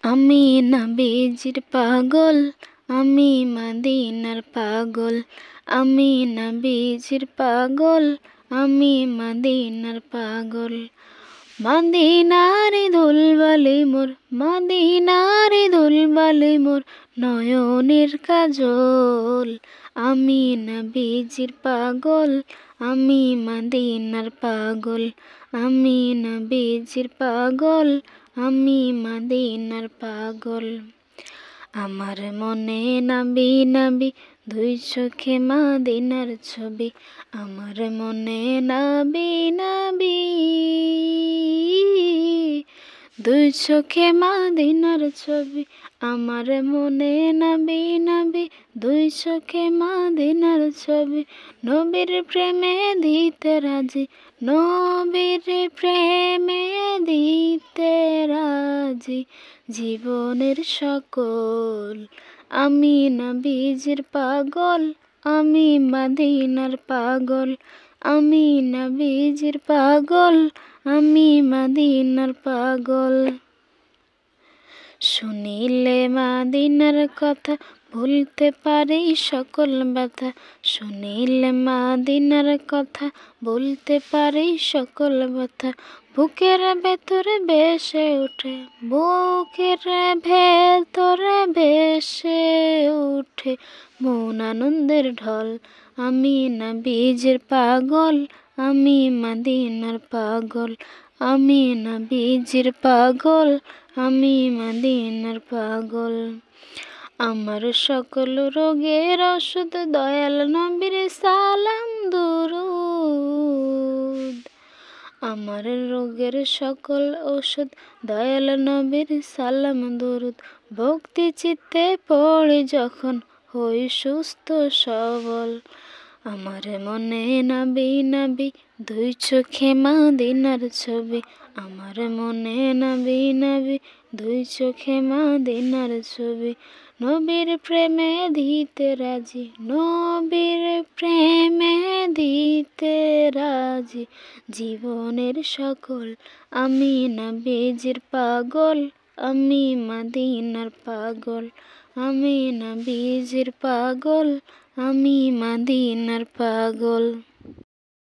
আমি নবীজির পাগল, আমি মদিনার পাগল। আমি নবীজির পাগল, আমি মদিনার পাগল। মদিনার ধুলবালি মোর, মদিনার ধুলবালি মোর নয়নের কাজল। আমি নবীজির পাগল, আমি মদিনার পাগল। আমি নবীজির পাগল, আমি মদিনার পাগল। আমার মনে নাবি নাবি দুই চোখে মদিনার ছবি। আমার মনে নাবি নাবি দুই চোখে মদিনার ছবি। আমার মনে নাবি নাবি দুই চোখে মদিনার ছবি। নবীর প্রেমে দিতে রাজি, নবীর প্রেমে দিতে রাজি জীবনের সকল। আমি নবীজির পাগল, আমি মদিনার পাগল। আমি নবীজির পাগল, আমি মদিনার পাগল। শুনিলে মদিনার কথা ভুলতে পারি সকল ব্যথা। শুনিলে মদিনার কথা বলতে পারি সকল ব্যথা। বুকের ভেতরে ভেসে ওঠে, বুকের ভেতরে ভেসে ওঠে মন আনন্দের ঢল। আমি নবীজির পাগল, আমি মদিনার পাগল। আমি নবীজির পাগল, আমি মদিনার পাগল। আমার সকল রোগের ওষুধ দয়াল নবীর সালাম দুরুদ। আমার রোগের সকল ঔষধ দয়াল নবীর সালাম দুরুদ। ভক্তি চিত্তে পড়ি যখন হই সুস্থ সবল। আমার মনে নাবি নাবি দুই চোখে মদিনার ছবি। আমার মনে নাবি নাবি দুই চোখে মদিনার ছবি। নবীর প্রেমে দিতে রাজি, নবীর প্রেমে দিতে রাজি জীবনের সকল। আমি নবীজির পাগল, আমি মদিনার পাগল। আমি নবীজির পাগল, আমি মদিনার পাগল।